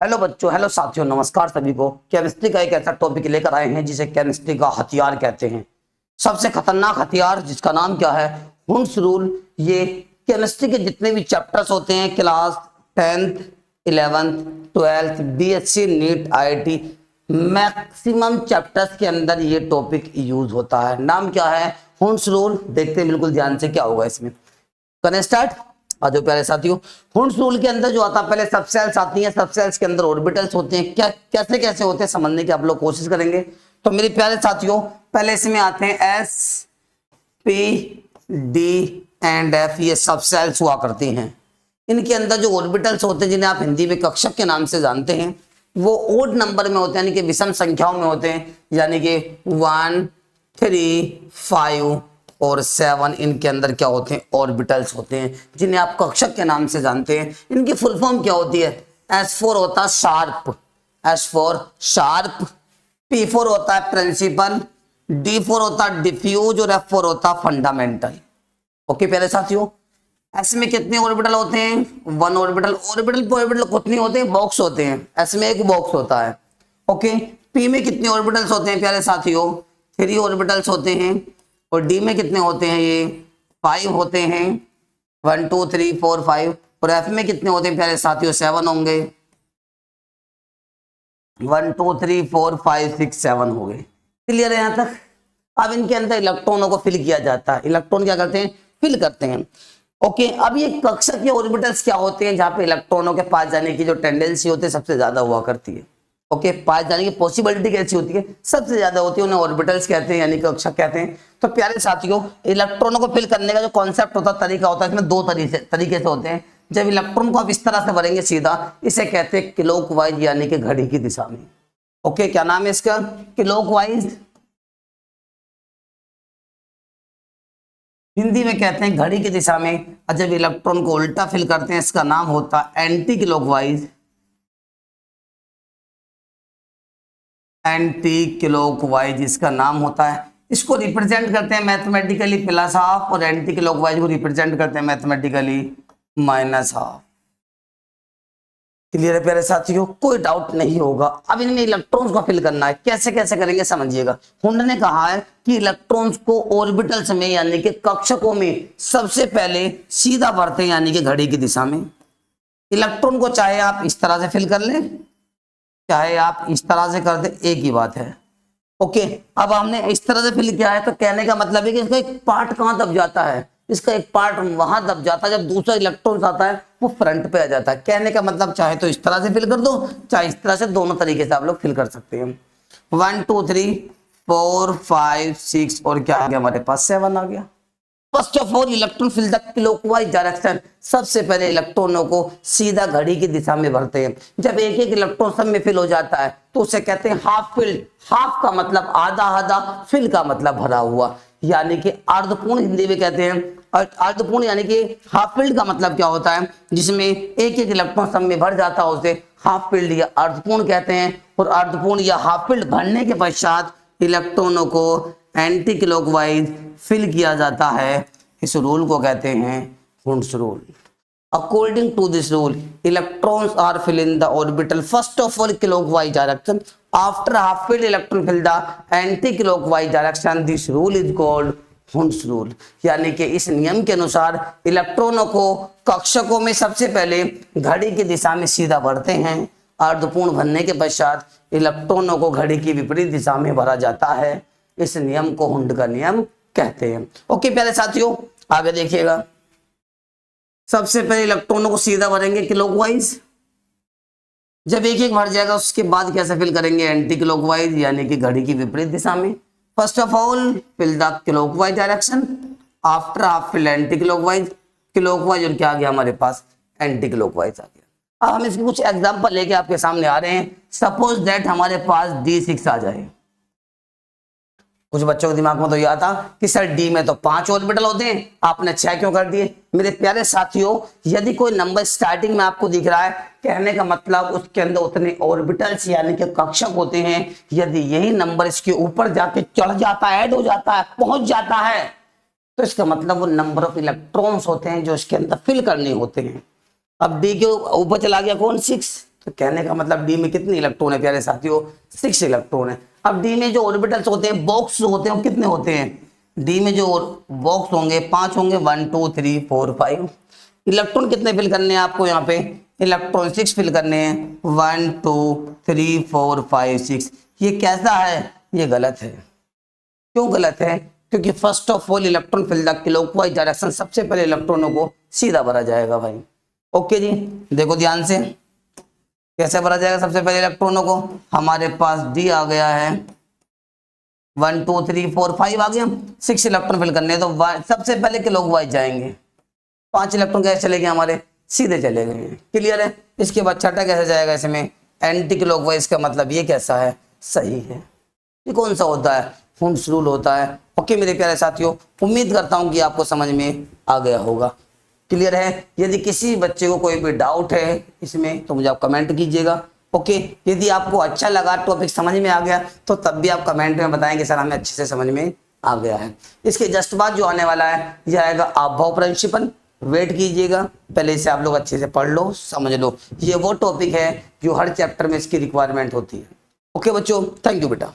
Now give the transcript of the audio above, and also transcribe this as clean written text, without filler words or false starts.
Hello बच्चों, hello साथियों, नमस्कार सभी को। केमिस्ट्री का एक ऐसा टॉपिक लेकर आए हैं जिसे केमिस्ट्री का हथियार कहते हैं। सबसे खतरनाक हथियार जिसका नाम क्या है, हुंस रूल। ये केमिस्ट्री के जितने भी चैप्टर्स होते हैं, class 10th 11th 12th BSc NEET IIT, maximum chapters के अंदर ये टॉपिक यूज होता है। नाम क्या है, हुंस रूल। देखते हैं बिल्कुल ध्यान से क्या होगा इसमें। करें स्टार्ट। आज प्यारे साथियों, हुंस रूल के अंदर जो आता है, पहले सब सेल्स आती हैं, सब सेल्स के अंदर ऑर्बिटल्स होते हैं। क्या कैसे कैसे होते हैं समझने की आप लोग कोशिश करेंगे। तो मेरे प्यारे साथियों, पहले इसमें आते हैं S P D and F, ये सब सेल्स हुआ करती हैं। इनके अंदर जो ऑर्बिटल्स होते हैं, जिन्हें आप हिंदी में कक्षक के नाम से जानते हैं, वो ओड नंबर में होते हैं, यानी कि विषम संख्याओं में होते हैं। यानी कि 1 3 5 और 7 इनके अंदर क्या होते हैं, ऑर्बिटल्स होते हैं, जिन्हें आप कक्षक के नाम से जानते हैं। इनकी फुल फॉर्म क्या होती है, S4 होता है शार्प, S4 शार्प, P4 होता है प्रिंसिपल, D4 होता है डिफ्यूज और F4 होता है फंडामेंटल। ओके प्यारे साथियों, एस में कितने ऑर्बिटल होते हैं, 1 ऑर्बिटल। ऑर्बिटल पे ऑर्बिटल कितने होते हैं, बॉक्स होते हैं। एस में एक बॉक्स होता है। ओके, पी में कितने ऑर्बिटल्स होते हैं प्यारे साथियों, 3 ऑर्बिटल्स होते हैं। और डी में कितने होते हैं, ये 5 होते हैं, 1 2 3 4 5। और एफ में कितने होते हैं प्यारे साथियों, 7 होंगे, 1 2 3 4 5 6 7 हो गए। क्लियर है यहाँ तक। अब इनके अंदर इलेक्ट्रॉनों को फिल किया जाता है। इलेक्ट्रॉन क्या करते हैं, फिल करते हैं। ओके, अब ये कक्षक या ऑर्बिटल्स क्या होते हैं, जहां पे इलेक्ट्रॉनों के पास जाने की जो टेंडेंसी होती है सबसे ज्यादा हुआ करती है। ओके, पास जाने की पॉसिबिलिटी कैसी होती है, सबसे ज्यादा होती है, उन्हें ऑर्बिटल्स कहते हैं, यानी कक्षक कहते हैं। तो प्यारे साथियों, इलेक्ट्रॉनों को फिल करने का जो कॉन्सेप्ट होता है, तरीका होता है, इसमें 2 तरीके से होते हैं। जब इलेक्ट्रॉन को आप इस तरह से भरेंगे सीधा, इसे कहते हैं क्लॉकवाइज, यानी कि घड़ी की दिशा में। ओके, क्या नाम है इसका, क्लॉकवाइज। हिंदी में कहते हैं घड़ी की दिशा में। और जब इलेक्ट्रॉन को उल्टा फिल करते हैं, इसका नाम होता है एंटी क्लॉकवाइज, एंटी क्लॉकवाइज इसका नाम होता है। इसको रिप्रेजेंट करते हैं मैथमेटिकली प्लस हाफ, और एंटी क्लॉकवाइज को रिप्रेजेंट करते हैं मैथमेटिकली माइनस हाफ। क्लियर है प्यारे साथियों, कोई डाउट नहीं होगा। अब इनमें इलेक्ट्रॉन्स को फिल करना है, कैसे कैसे करेंगे समझिएगा। हुंड ने कहा है कि इलेक्ट्रॉन्स को ऑर्बिटल्स में, यानी कि कक्षकों में सबसे पहले सीधा भरते हैं, यानी कि घड़ी की दिशा में। इलेक्ट्रॉन को चाहे आप इस तरह से फिल कर लें, चाहे आप इस तरह से कर दे, एक ही बात है। ओके, अब हमने इस तरह से फिल किया है, तो कहने का मतलब है कि इसका एक पार्ट कहां दब जाता है, इसका एक पार्ट वहां दब जाता है। जब दूसरा इलेक्ट्रॉन आता है वो फ्रंट पे आ जाता है। कहने का मतलब चाहे तो इस तरह से फिल कर दो, चाहे इस तरह से, दोनों तरीके से आप लोग फिल कर सकते हैं। 1 2 3 4 5 6 और क्या आ गया हमारे पास, 7 आ गया। First of all electron fill the clockwise direction. सबसे पहले इलेक्ट्रॉनों को सीधा घड़ी की दिशा में भरते हैं। जब एक एक इलेक्ट्रॉन सब में फिल हो जाता है तो उसे कहते हैं हाफ फिल्ड। हाफ का मतलब आधा आधा, फिल का मतलब भरा हुआ, यानी कि अर्धपूर्ण हिंदी में कहते हैं। और अर्धपूर्ण यानी कि हाफ फिल्ड का मतलब क्या होता है, जिसमें एक एक इलेक्ट्रॉन सब में भर जाता है, उसे हाफ फिल्ड या अर्धपूर्ण कहते हैं। और अर्धपूर्ण या हाफ फिल्ड भरने के पश्चात इलेक्ट्रॉनों को एंटी क्लॉकवाइज फिल किया जाता है। इस रूल को कहते हैं हुंस rule. According to this rule, electrons are filled in the orbital first of all clockwise direction. After half filled electron fill the anti-clockwise direction. This rule is called हुंस rule. यानी कि इस नियम के अनुसार इलेक्ट्रॉनों को कक्षकों में सबसे पहले घड़ी की दिशा में सीधा भरते हैं। अर्धपूर्ण भरने के पश्चात इलेक्ट्रॉनों को घड़ी की विपरीत दिशा में भरा जाता है। इस नियम को हुंड का नियम कहते हैं। ओके प्यारे साथियों, आगे देखिएगा। सबसे पहले इलेक्ट्रॉनों को सीधा भरेंगे क्लॉकवाइज। जब एक एक भर जाएगा उसके बाद कैसे फिल करेंगे, एंटी क्लॉकवाइज, यानी कि घड़ी की विपरीत दिशा में। First of all fill the clockwise direction, after half fill anti clockwise. Clockwise और क्या आ गया हमारे पास, एंटी क्लॉकवाइज आ गया। अब हम इसके कुछ एग्जांपल लेके आपके सामने आ रहे हैं। सपोज दैट हमारे पास D6 आ जाए। कुछ बच्चों के दिमाग में तो यह आता कि सर डी में तो 5 ऑर्बिटल होते हैं, आपने 6 क्यों कर दिए। मेरे प्यारे साथियों, यदि कोई नंबर स्टार्टिंग में आपको दिख रहा है, कहने का मतलब उसके अंदर उतने ऑर्बिटल्स यानी कि कक्षक होते हैं। यदि यही नंबर इसके ऊपर जाके चढ़ जाता है, ऐड हो जाता है, पहुंच जाता है, तो इसका मतलब वो नंबर ऑफ इलेक्ट्रॉन्स होते हैं जो इसके अंदर फिल करने होते हैं। अब डी के ऊपर चला गया कौन, 6, तो कहने का मतलब डी में कितने इलेक्ट्रॉन है प्यारे साथियों, 6 इलेक्ट्रॉन है। अब डी में जो ऑर्बिटल्स होते हैं, बॉक्स होते हैं, वो कितने होते हैं, डी में जो बॉक्स होंगे 5 होंगे, 1 2 3 4 5। इलेक्ट्रॉन कितने फिल करने हैं आपको यहाँ पे, इलेक्ट्रॉन 6 फिल करने हैं, 1 2 3 4 5 6। ये कैसा है, ये गलत है। क्यों गलत है, क्योंकि first of all electron fill the clockwise direction, सबसे पहले इलेक्ट्रॉनों को सीधा भरा जाएगा भाई। ओके जी, देखो ध्यान से कैसे भरा जाएगा सबसे पहले इलेक्ट्रॉनों को। हमारे पास डी आ गया है, 1 2 3 4 5 आ गया, 6 इलेक्ट्रॉन फिल करने हैं, तो सबसे पहले क्लॉकवाइज जाएंगे। 5 इलेक्ट्रॉन कैसे चले गए हमारे, सीधे चले गए। क्लियर है। इसके बाद छठा कैसे जाएगा, इसमें एंटी क्लॉकवाइज का मतलब ये कैसा है, सही है। ये कौन सा होता है, हुंड्स रूल होता है। ओके मेरे प्यारे साथियों, उम्मीद करता हूं कि आपको समझ में आ गया होगा। क्लियर है। यदि किसी बच्चे को कोई भी डाउट है इसमें तो मुझे आप कमेंट कीजिएगा। ओके, यदि आपको अच्छा लगा, टॉपिक समझ में आ गया, तो तब भी आप कमेंट में बताएंगे सर हमें अच्छे से समझ में आ गया है। इसके जस्ट बाद जो आने वाला है यह आएगा आपभाव प्रक्षेपण। वेट कीजिएगा, पहले इसे आप लोग अच्छे से पढ़ लो, समझ लो। ये वो टॉपिक है जो हर चैप्टर में इसकी रिक्वायरमेंट होती है। ओके बच्चों, थैंक यू बेटा।